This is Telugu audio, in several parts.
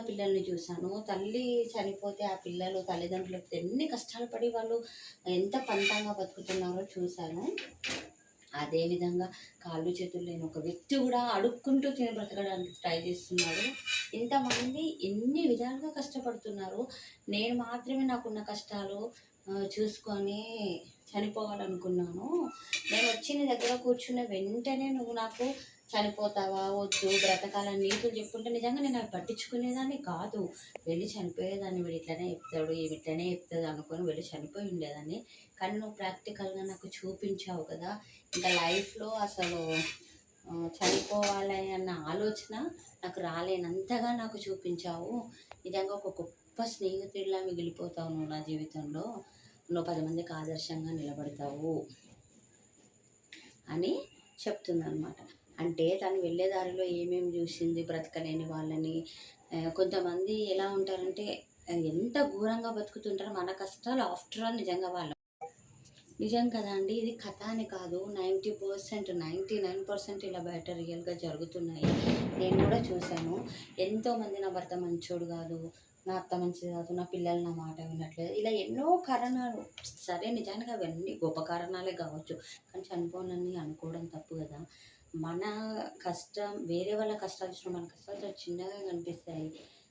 పిల్లల్ని చూశాను. తల్లి చనిపోతే ఆ పిల్లలు తల్లిదండ్రులకు ఎన్ని కష్టాలు పడి వాళ్ళు ఎంత పంతంగా బతుకుతున్నారో చూశాను. అదేవిధంగా కాళ్ళు చేతులు లేని ఒక వ్యక్తి కూడా అడుక్కుంటూ తిని బ్రతకడానికి ట్రై చేస్తున్నాడు. ఇంతమంది ఎన్ని విధాలుగా కష్టపడుతున్నారు. నేను మాత్రమే నాకున్న కష్టాలు చూసుకొని చనిపోవాలనుకున్నాను. నేనొచ్చి నీ దగ్గర కూర్చున్న వెంటనే నువ్వు నాకు చనిపోతావా? వద్దు, బ్రతకాలని నీతులు చెప్పుంటే నిజంగా నేను అవి పట్టించుకునేదాన్ని కాదు. వెళ్ళి చనిపోయేదాన్ని. వీడు ఇట్లనే చెప్తాడు, ఈమె ఇట్లనే చెప్తది అనుకోని వెళ్ళి చనిపోయి ఉండేదాన్ని. కానీ నువ్వు ప్రాక్టికల్‌గా నాకు చూపించావు కదా! ఇంకా లైఫ్‌లో అసలు చనిపోవాలి అన్న ఆలోచన నాకు రాలేనంతగా నాకు చూపించావు. నిజంగా ఒక గొప్ప స్నేహితుడిలా మిగిలిపోతావు నువ్వు నా జీవితంలో. నువ్వు 10 మందికి ఆదర్శంగా నిలబడతావు అని చెప్తుందనమాట. అంటే తను వెళ్ళే దారిలో ఏమేమి చూసింది బ్రతకలేని వాళ్ళని. కొంతమంది ఎలా ఉంటారంటే ఎంత ఘోరంగా బతుకుతుంటారో మన కష్టాలు ఆఫ్టర్ ఆల్ నిజంగా వాళ్ళ నిజం కదా అండి. ఇది కథ అని కాదు. 90%, 99% ఇలా బయట రియల్‌గా జరుగుతున్నాయి. నేను కూడా చూశాను. ఎంతోమంది నా భర్త మంచోడు కాదు, నా అత్త మంచిది కాదు, నా పిల్లలు నా మాట వినట్లేదు. ఇలా ఎన్నో కారణాలు. సరే నిజానికి అవన్నీ గొప్ప కారణాలే కావచ్చు. కానీ చనిపోనని అనుకోవడం తప్పు కదా! మన కష్టం వేరే వాళ్ళ కష్టాలు చూసినా మన కష్టాలు చాలా చిన్నగా కనిపిస్తాయి.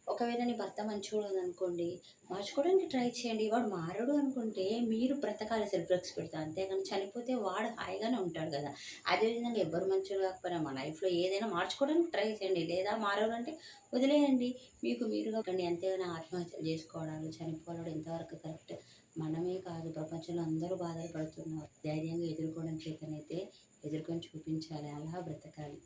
ఒకవేళ నీ భర్త మంచోడు కాదనుకోండి, మార్చుకోవడానికి ట్రై చేయండి. వాడు మారడు అనుకుంటే మీరు బ్రతకాలి సెల్ఫ్ రెస్పెక్ట్‌తో. అంతేగాని చనిపోతే వాడు హాయిగానే ఉంటాడు గదా! అదేవిధంగా ఎవ్వరు మంచోళ్ళు కాకపోయినా మన లైఫ్‌లో ఏదైనా మార్చుకోవడానికి ట్రై చేయండి. లేదా మారరు అంటే వదిలేయండి. మీకు మీరుగా కండి. అంతేగాని ఆత్మహత్యలు చేసుకోవడాలు, చనిపోవడం ఎంతవరకు కరెక్ట్. మనమే కాదు ప్రపంచంలో అందరూ బాధలు పడుతున్నారు. ధైర్యంగా ఎదుర్కోవడం చేతనైతే ఎదుర్కొని చూపించాలి. అలా బ్రతకాలి.